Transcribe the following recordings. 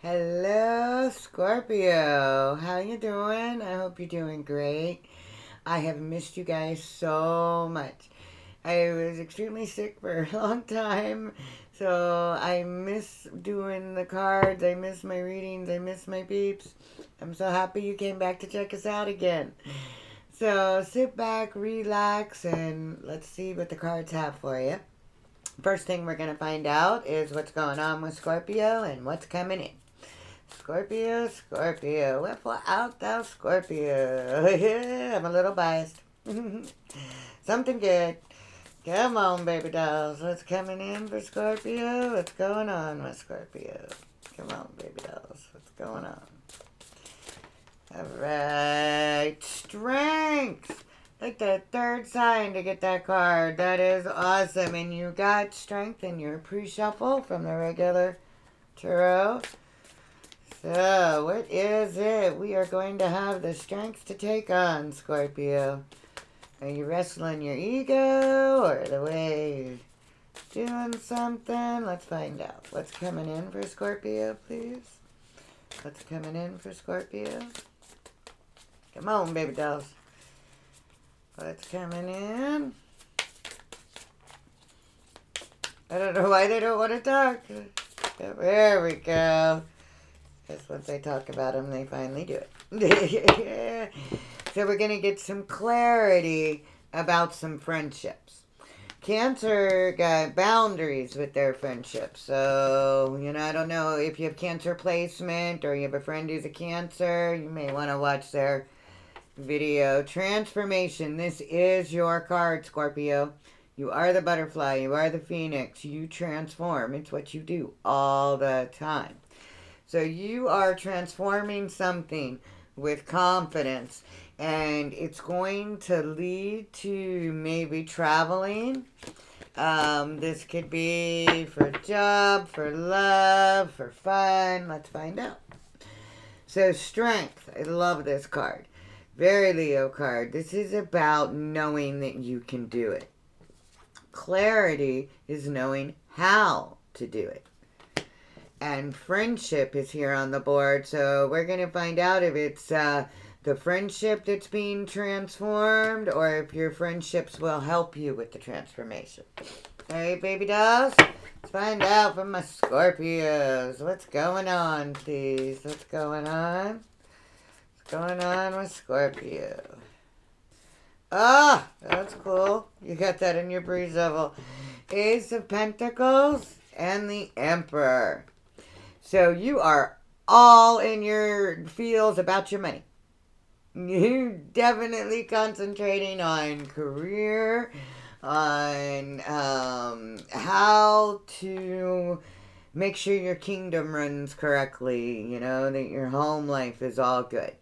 Hello, Scorpio. How you doing? I hope you're doing great. I have missed you guys so much. I was extremely sick for a long time, so I miss doing the cards. I miss my readings. I miss my peeps. I'm so happy you came back to check us out again. So sit back, relax, and let's see what the cards have for you. First thing we're going to find out is what's going on with Scorpio and what's coming in. Scorpio, Scorpio, wherefore art thou, Scorpio? Yeah, I'm a little biased. Something good. Come on, baby dolls. What's coming in for Scorpio? What's going on with Scorpio? Come on, baby dolls. What's going on? Alright. Strength. Like the third sign to get that card. That is awesome. And you got strength in your pre-shuffle from the regular tarot. So, what is it? We are going to have the strength to take on, Scorpio. Are you wrestling your ego or the way you're doing something? Let's find out. What's coming in for Scorpio, please? What's coming in for Scorpio? Come on, baby dolls. What's coming in? I don't know why they don't want to talk. There we go. Because once I talk about them, they finally do it. So we're going to get some clarity about some friendships. Cancer got boundaries with their friendships. So, I don't know if you have Cancer placement or you have a friend who's a Cancer. You may want to watch their video. Transformation. This is your card, Scorpio. You are the butterfly. You are the phoenix. You transform. It's what you do all the time. So you are transforming something with confidence, and it's going to lead to maybe traveling. This could be for a job, for love, for fun. Let's find out. So strength. I love this card. Very Leo card. This is about knowing that you can do it. Clarity is knowing how to do it. And friendship is here on the board, so we're going to find out if it's the friendship that's being transformed or if your friendships will help you with the transformation. All right, baby dolls, let's find out from my Scorpios. What's going on, please? What's going on? What's going on with Scorpio? Ah, that's cool. You got that in your pre-shuffle. Ace of Pentacles and the Emperor. So you are all in your feels about your money. You're definitely concentrating on career, on how to make sure your kingdom runs correctly, that your home life is all good.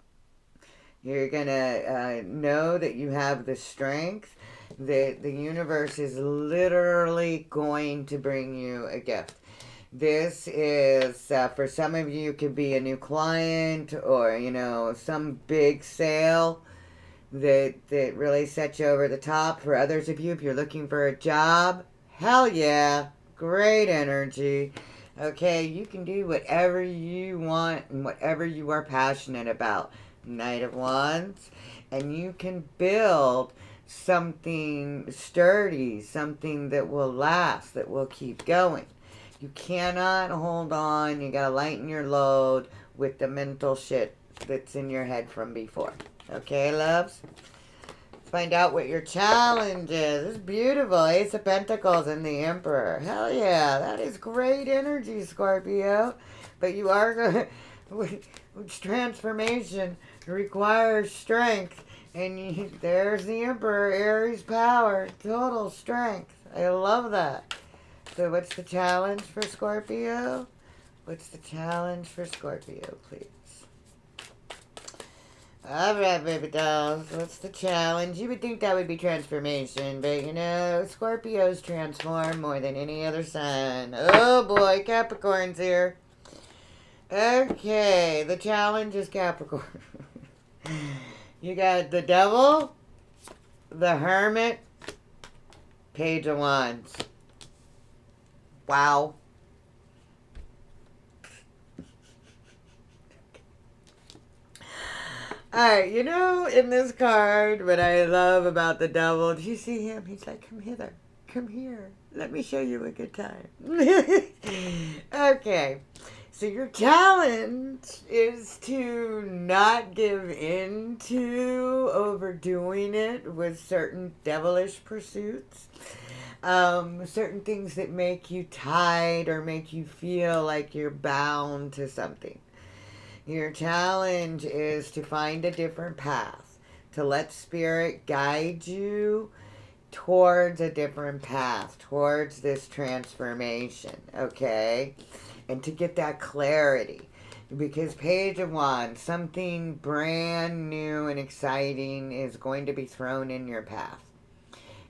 You're going to know that you have the strength, that the universe is literally going to bring you a gift. This is, for some of you, could be a new client or, some big sale that really sets you over the top. For others of you, if you're looking for a job, hell yeah, great energy. Okay, you can do whatever you want and whatever you are passionate about. Knight of Wands. And you can build something sturdy, something that will last, that will keep going. You cannot hold on. You gotta lighten your load with the mental shit that's in your head from before. Okay, loves? Let's find out what your challenge is. It's beautiful. Ace of Pentacles and the Emperor. Hell yeah, that is great energy, Scorpio. But you are going which transformation requires strength. And there's the Emperor, Aries power, total strength. I love that. So what's the challenge for Scorpio? What's the challenge for Scorpio, please? All right, baby dolls. What's the challenge? You would think that would be transformation, but Scorpios transform more than any other sign. Oh boy, Capricorn's here. Okay, the challenge is Capricorn. You got the Devil, the Hermit, Page of Wands. Wow. Alright, you know, in this card, what I love about the devil, do you see him? He's like, come hither. Come here. Let me show you a good time. Okay. So your challenge is to not give in to overdoing it with certain devilish pursuits. Certain things that make you tied or make you feel like you're bound to something. Your challenge is to find a different path, to let spirit guide you towards a different path, towards this transformation, okay? And to get that clarity. Because Page of Wands, something brand new and exciting is going to be thrown in your path.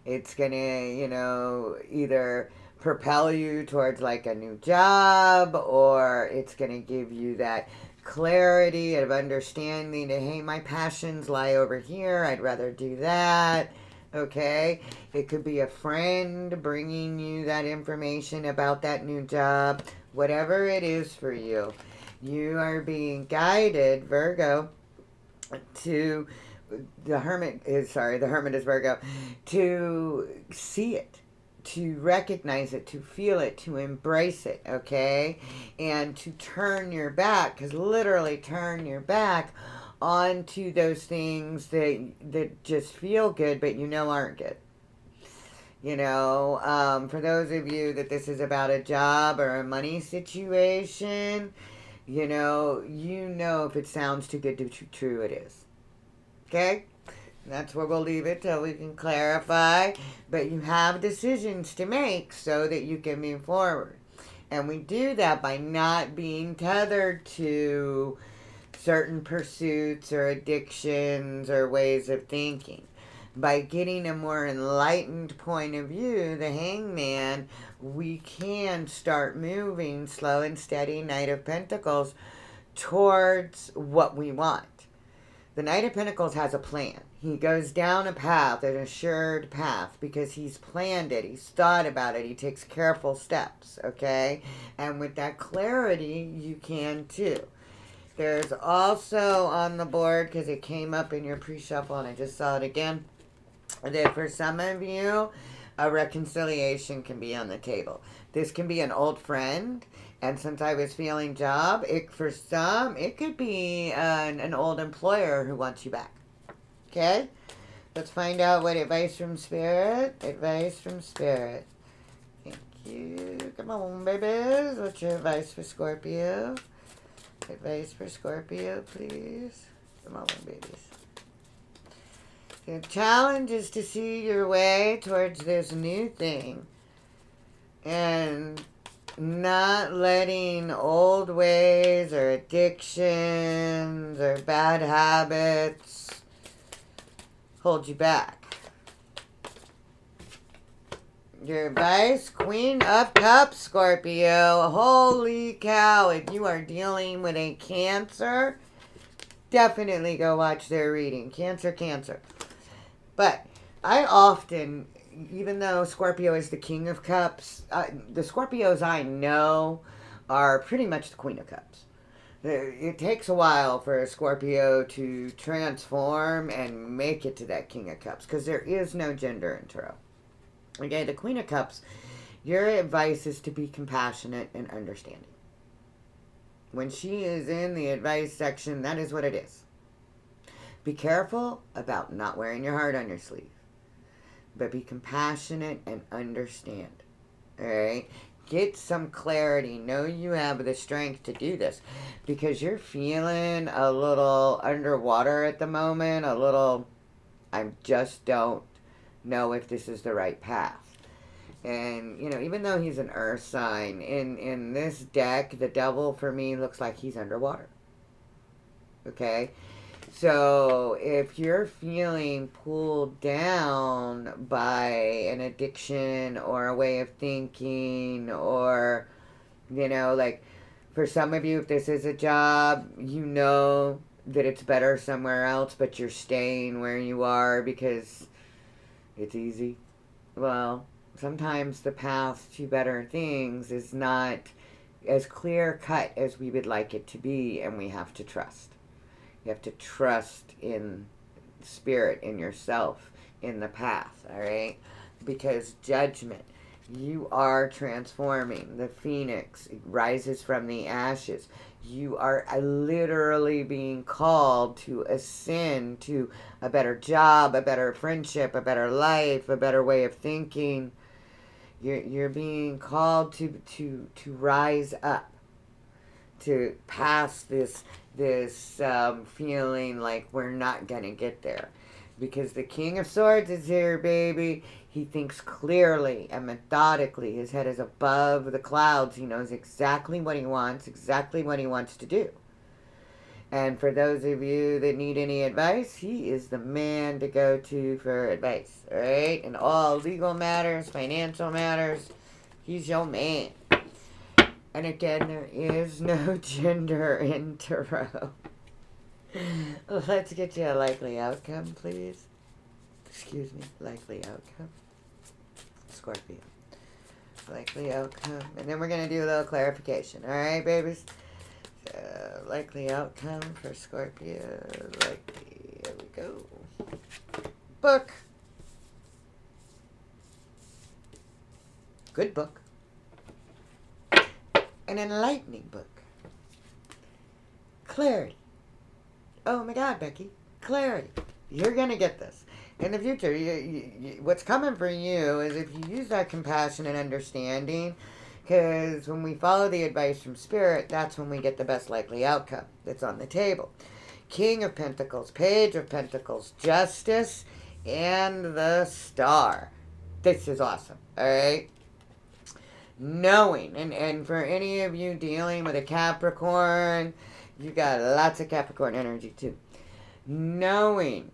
It's going to, either propel you towards like a new job, or it's going to give you that clarity of understanding that, hey, my passions lie over here. I'd rather do that. Okay? It could be a friend bringing you that information about that new job. Whatever it is for you, you are being guided, Virgo, to the hermit is Virgo, to see it, to recognize it, to feel it, to embrace it, okay? And to turn your back, because literally turn your back onto those things that just feel good but aren't good. For those of you that this is about a job or a money situation, if it sounds too good to be true, it is. Okay? That's where we'll leave it till we can clarify. But you have decisions to make so that you can move forward. And we do that by not being tethered to certain pursuits or addictions or ways of thinking. By getting a more enlightened point of view, the Hangman, we can start moving slow and steady, Knight of Pentacles, towards what we want. The Knight of Pentacles has a plan. He goes down a path, an assured path, because he's planned it, he's thought about it, he takes careful steps, okay? And with that clarity, you can too. There's also on the board, because it came up in your pre-shuffle and I just saw it again, that for some of you, a reconciliation can be on the table. This can be an old friend, and since I was feeling for some, it could be an old employer who wants you back. Okay? Let's find out what advice from Spirit. Advice from Spirit. Thank you. Come on, babies. What's your advice for Scorpio? Advice for Scorpio, please. Come on, babies. The challenge is to see your way towards this new thing and not letting old ways or addictions or bad habits hold you back. Your advice, Queen of Cups, Scorpio. Holy cow, if you are dealing with a Cancer, definitely go watch their reading. Cancer. But I often, even though Scorpio is the King of Cups, the Scorpios I know are pretty much the Queen of Cups. It takes a while for a Scorpio to transform and make it to that King of Cups, because there is no gender in tarot. Okay, the Queen of Cups, your advice is to be compassionate and understanding. When she is in the advice section, that is what it is. Be careful about not wearing your heart on your sleeve. But be compassionate and understand. Alright? Get some clarity. Know you have the strength to do this. Because you're feeling a little underwater at the moment. I just don't know if this is the right path. And, even though he's an earth sign, in this deck, the devil for me looks like he's underwater. Okay? So if you're feeling pulled down by an addiction or a way of thinking, or, for some of you, if this is a job, that it's better somewhere else, but you're staying where you are because it's easy. Well, sometimes the path to better things is not as clear cut as we would like it to be, and we have to trust. You have to trust in spirit, in yourself, in the path, all right? Because judgment, you are transforming. The phoenix rises from the ashes. You are literally being called to ascend to a better job, a better friendship, a better life, a better way of thinking. You're being called to rise up, to pass this feeling like we're not gonna get there, because the King of Swords is here, baby. He thinks clearly and methodically. His head is above the clouds. He knows exactly what he wants, exactly what he wants to do. And for those of you that need any advice, he is the man to go to for advice, all right? In all legal matters, financial matters, he's your man. And again, there is no gender in tarot. Let's get you a likely outcome, please. Excuse me, likely outcome. Scorpio. Likely outcome. And then we're going to do a little clarification. All right, babies? Likely outcome for Scorpio. Likely. Here we go. Book. Good book. An enlightening book. Clarity. Oh my God, Becky. Clarity. You're going to get this. In the future, what's coming for you is if you use that compassion and understanding, because when we follow the advice from Spirit, that's when we get the best likely outcome that's on the table. King of Pentacles, Page of Pentacles, Justice, and the Star. This is awesome, all right? Knowing, and for any of you dealing with a Capricorn, you got lots of Capricorn energy too. Knowing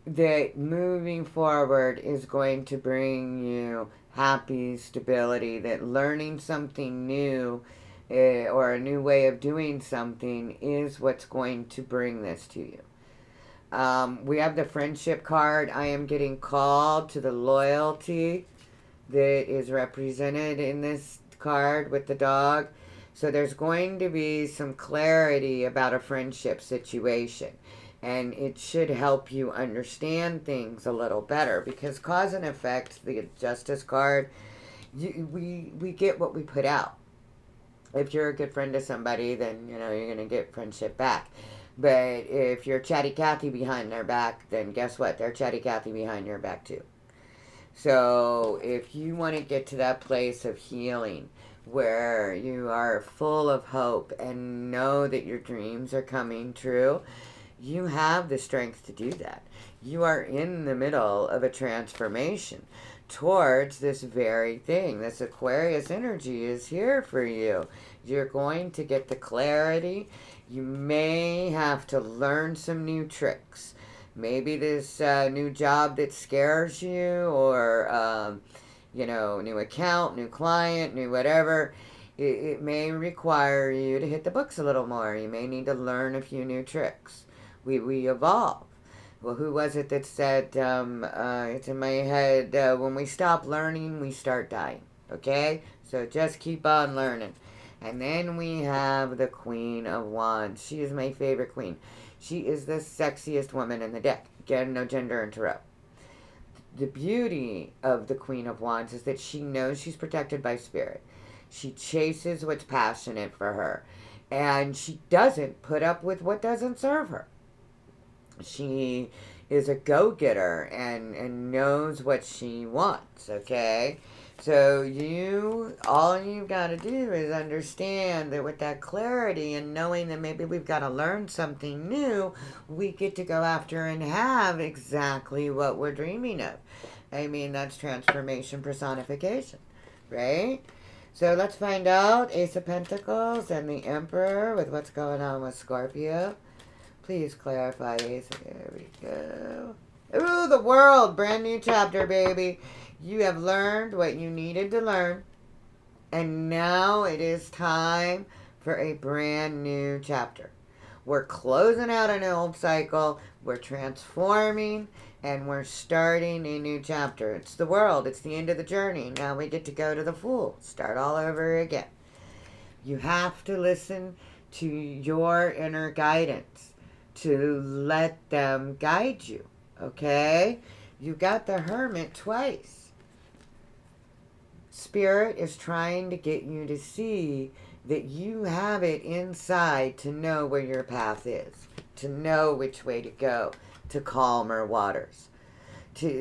that moving forward is going to bring you happy stability, that learning something new or a new way of doing something is what's going to bring this to you. We have the friendship card. I am getting called to the loyalty that is represented in this card with the dog. So there's going to be some clarity about a friendship situation. And it should help you understand things a little better, because cause and effect, the Justice card, we get what we put out. If you're a good friend to somebody, then you're going to get friendship back. But if you're chatty Cathy behind their back, then guess what? They're chatty Cathy behind your back too. So if you want to get to that place of healing where you are full of hope and know that your dreams are coming true, you have the strength to do that. You are in the middle of a transformation towards this very thing. This Aquarius energy is here for you. You're going to get the clarity. You may have to learn some new tricks. Maybe this new job that scares you, or, new account, new client, new whatever. It may require you to hit the books a little more. You may need to learn a few new tricks. We evolve. Well, who was it that said, it's in my head, when we stop learning, we start dying. Okay? So just keep on learning. And then we have the Queen of Wands. She is my favorite queen. She is the sexiest woman in the deck. Again, no gender in tarot. The beauty of the Queen of Wands is that she knows she's protected by Spirit. She chases what's passionate for her. And she doesn't put up with what doesn't serve her. She is a go-getter and knows what she wants, okay? So all you've got to do is understand that with that clarity and knowing that maybe we've got to learn something new, we get to go after and have exactly what we're dreaming of. I mean, that's transformation personification, right? So let's find out Ace of Pentacles and the Emperor with what's going on with Scorpio. Please clarify, Ace. There we go. Ooh, the World. Brand new chapter, baby. You have learned what you needed to learn. And now it is time for a brand new chapter. We're closing out an old cycle. We're transforming. And we're starting a new chapter. It's the World. It's the end of the journey. Now we get to go to the Fool. Start all over again. You have to listen to your inner guidance, to let them guide you, okay? You got the Hermit twice. Spirit is trying to get you to see that you have it inside to know where your path is, to know which way to go, to calmer waters.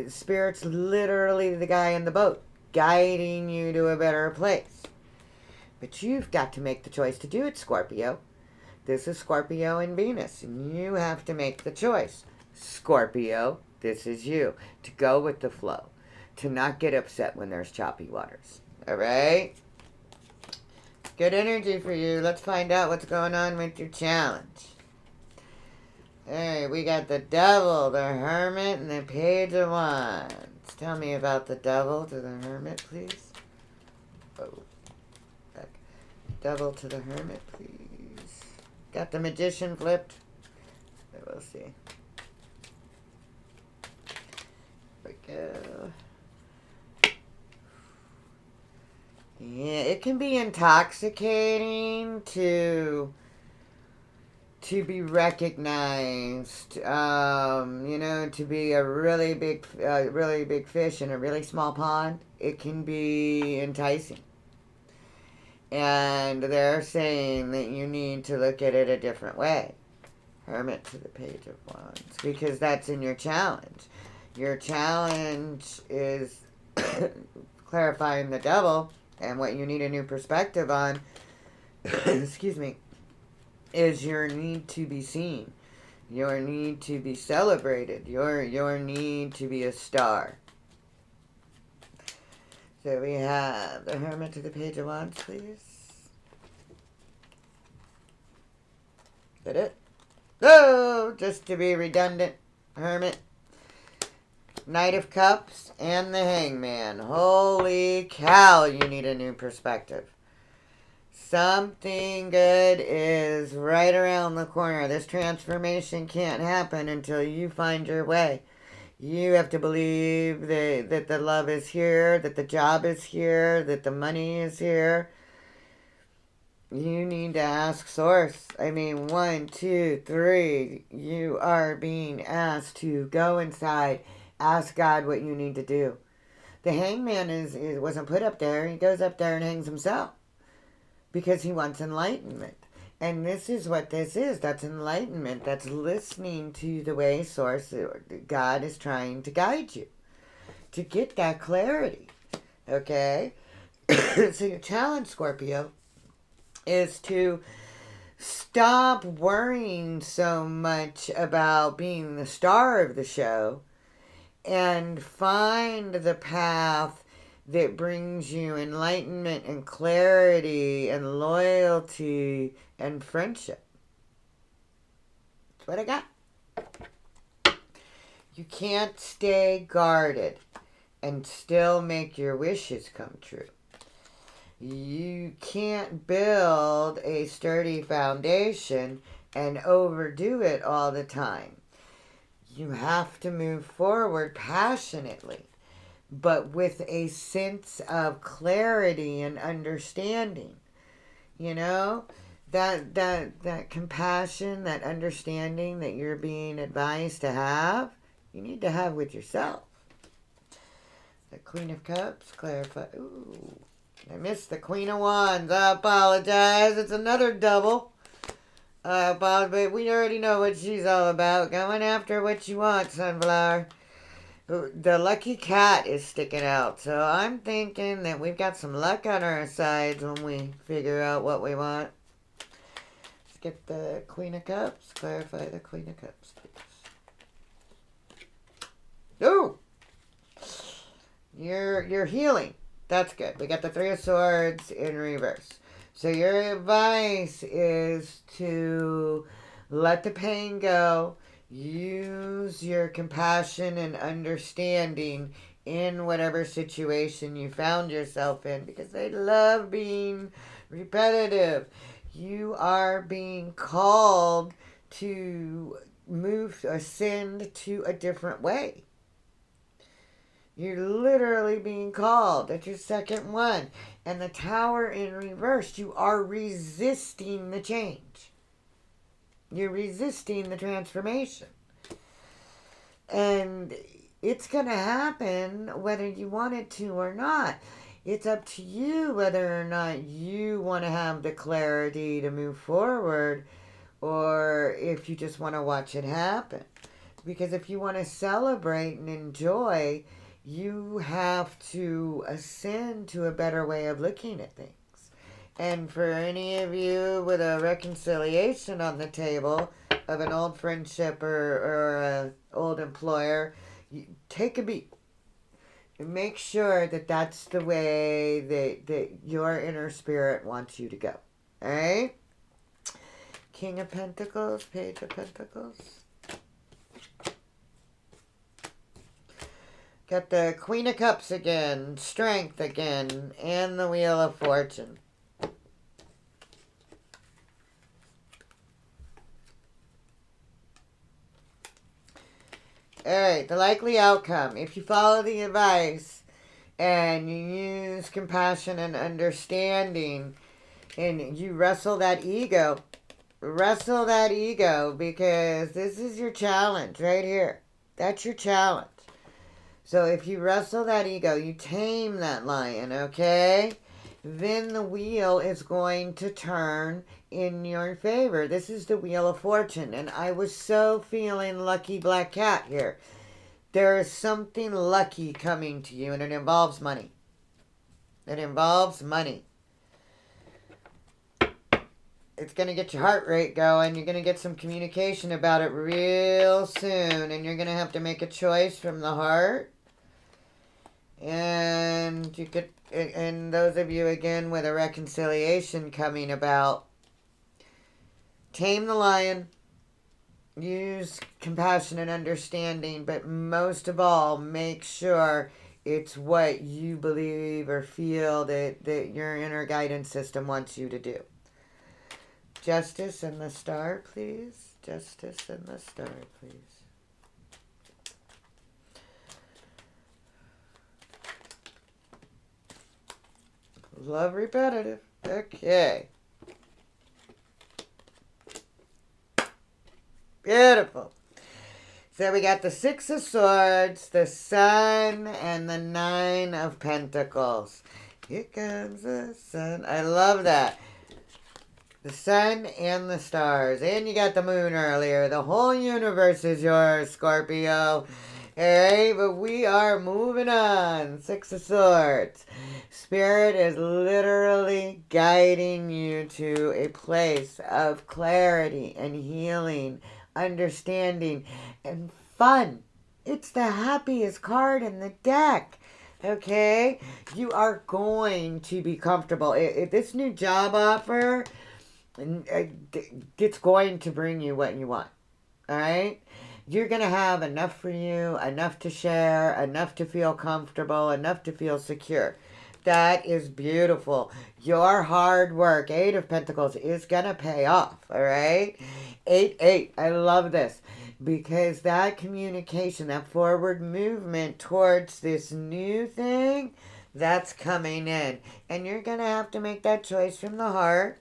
Spirit's literally the guy in the boat, guiding you to a better place. But you've got to make the choice to do it, Scorpio. This is Scorpio and Venus, and you have to make the choice. Scorpio, this is you. To go with the flow. To not get upset when there's choppy waters. All right? Good energy for you. Let's find out what's going on with your challenge. All right, we got the Devil, the Hermit, and the Page of Wands. Tell me about the Devil to the Hermit, please. Oh, back. Devil to the Hermit, please. Got the Magician flipped. We'll see. Here we go. Yeah, it can be intoxicating to be recognized, to be a really big fish in a really small pond. It can be enticing. And they're saying that you need to look at it a different way. Hermit to the Page of Wands. Because that's in your challenge. Your challenge is clarifying the Devil, and what you need a new perspective on, excuse me, is your need to be seen. Your need to be celebrated. Your need to be a star. So we have the Hermit to the Page of Wands, please. Is that it? Oh, just to be redundant. Hermit. Knight of Cups and the Hangman. Holy cow, you need a new perspective. Something good is right around the corner. This transformation can't happen until you find your way. You have to believe that the love is here, that the job is here, that the money is here. You need to ask Source. I mean, 1, 2, 3. You are being asked to go inside. Ask God what you need to do. The Hangman wasn't put up there. He goes up there and hangs himself because he wants enlightenment. And this is what this is. That's enlightenment. That's listening to the way Source, God, is trying to guide you to get that clarity. Okay? So your challenge, Scorpio, is to stop worrying so much about being the star of the show and find the path that brings you enlightenment and clarity and loyalty and friendship. That's what I got. You can't stay guarded and still make your wishes come true. You can't build a sturdy foundation and overdo it all the time. You have to move forward passionately, but with a sense of clarity and understanding. You know, that compassion, that understanding that you're being advised to have, you need to have with yourself. The Queen of Cups, clarify. Ooh, I missed the Queen of Wands. I apologize. It's another double. But we already know what she's all about. Going after what you want, Sunflower. The lucky cat is sticking out. So I'm thinking that we've got some luck on our sides when we figure out what we want. Let's get the Queen of Cups. Clarify the Queen of Cups, please. Ooh! You're healing. That's good. We got the Three of Swords in reverse. So your advice is to let the pain go. Use your compassion and understanding in whatever situation you found yourself in, because they love being repetitive. You are being called to ascend to a different way. You're literally being called. That's your second one. And the Tower in reverse, you are resisting the change. You're resisting the transformation. And it's going to happen whether you want it to or not. It's up to you whether or not you want to have the clarity to move forward, or if you just want to watch it happen. Because if you want to celebrate and enjoy, you have to ascend to a better way of looking at things. And for any of you with a reconciliation on the table of an old friendship or an old employer, take a beat. Make sure that that's the way that your inner spirit wants you to go. All right? King of Pentacles, Page of Pentacles. Got the Queen of Cups again, Strength again, and the Wheel of Fortune. Alright, the likely outcome. If you follow the advice and you use compassion and understanding and you wrestle that ego because this is your challenge right here. That's your challenge. So if you wrestle that ego, you tame that lion, okay? Then the wheel is going to turn in your favor. This is the Wheel of Fortune, and I was so feeling lucky black cat here. There is something lucky coming to you, and it involves money. It involves money. It's going to get your heart rate going. You're going to get some communication about it real soon, and you're going to have to make a choice from the heart. And you could, and those of you again with a reconciliation coming about, tame the lion, use compassion and understanding, but most of all, make sure it's what you believe or feel that your inner guidance system wants you to do. Justice and the Star, please. Justice and the Star, please. Love repetitive. Okay. Beautiful. So we got the Six of Swords, the Sun, and the Nine of Pentacles. Here comes the Sun. I love that. The Sun and the stars. And you got the Moon earlier. The whole universe is yours, Scorpio. Alright, but we are moving on. Six of Swords. Spirit is literally guiding you to a place of clarity and healing, understanding, and fun. It's the happiest card in the deck. Okay? You are going to be comfortable. This new job offer, it's going to bring you what you want. Alright? You're going to have enough for you, enough to share, enough to feel comfortable, enough to feel secure. That is beautiful. Your hard work, Eight of Pentacles, is going to pay off, all right? 8-8, I love this. Because that communication, that forward movement towards this new thing, that's coming in. And you're going to have to make that choice from the heart.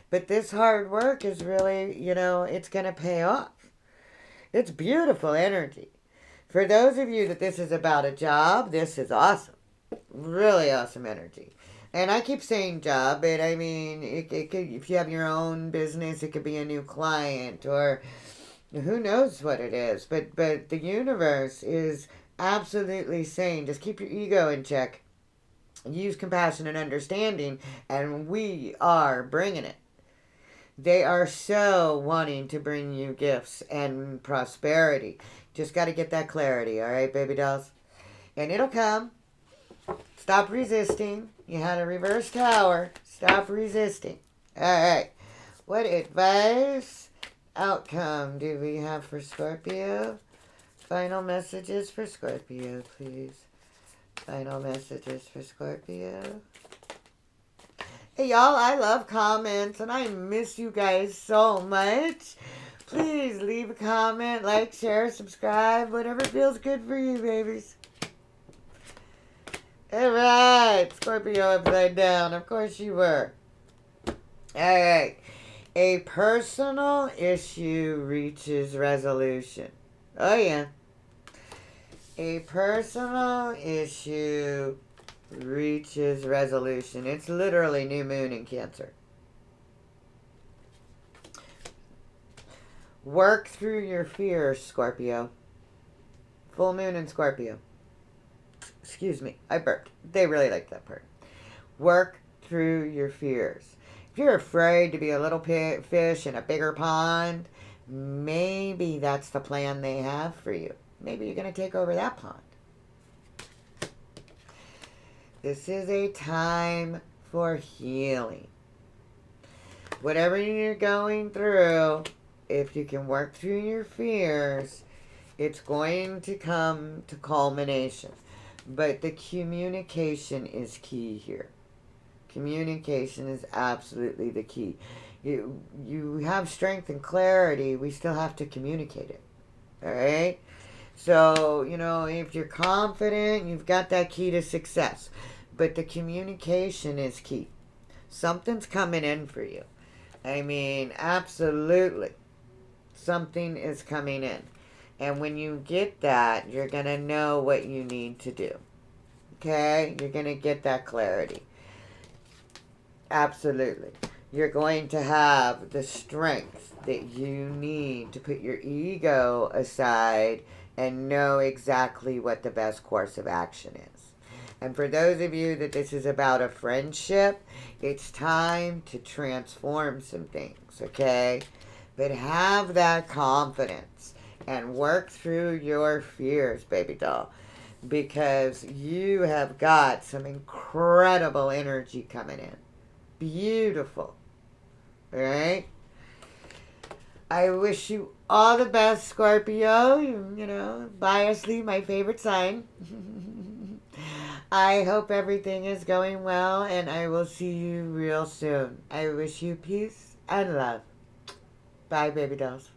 But this hard work is really, it's going to pay off. It's beautiful energy. For those of you that this is about a job, this is awesome. Really awesome energy. And I keep saying job, but I mean, it could, if you have your own business, it could be a new client or who knows what it is. But the universe is absolutely saying, just keep your ego in check. Use compassion and understanding, and we are bringing it. They are so wanting to bring you gifts and prosperity. Just got to get that clarity, all right, baby dolls? And it'll come. Stop resisting. You had a reverse tower. Stop resisting. All right. What advice, outcome do we have for Scorpio? Final messages for Scorpio, please. Final messages for Scorpio. Hey, y'all, I love comments, and I miss you guys so much. Please leave a comment, like, share, subscribe, whatever feels good for you, babies. All right, Scorpio upside down. Of course you were. All right. A personal issue reaches resolution. Oh, yeah. A personal issue reaches resolution. It's literally new moon in Cancer. Work through your fears, Scorpio. Full moon in Scorpio. Excuse me, I burped. They really like that part. Work through your fears. If you're afraid to be a little fish in a bigger pond, maybe that's the plan they have for you. Maybe you're going to take over that pond. This is a time for healing. Whatever you're going through, if you can work through your fears, it's going to come to culmination. But the communication is key here. Communication is absolutely the key. You have strength and clarity. We still have to communicate it. All right? So, if you're confident, you've got that key to success. But the communication is key. Something's coming in for you. I mean, absolutely. Something is coming in. And when you get that, you're going to know what you need to do. Okay? You're going to get that clarity. Absolutely. You're going to have the strength that you need to put your ego aside and know exactly what the best course of action is. And for those of you that this is about a friendship, it's time to transform some things, okay? But have that confidence and work through your fears, baby doll, because you have got some incredible energy coming in. Beautiful. All right? I wish you all the best, Scorpio. Biasly, my favorite sign. I hope everything is going well, and I will see you real soon. I wish you peace and love. Bye, baby dolls.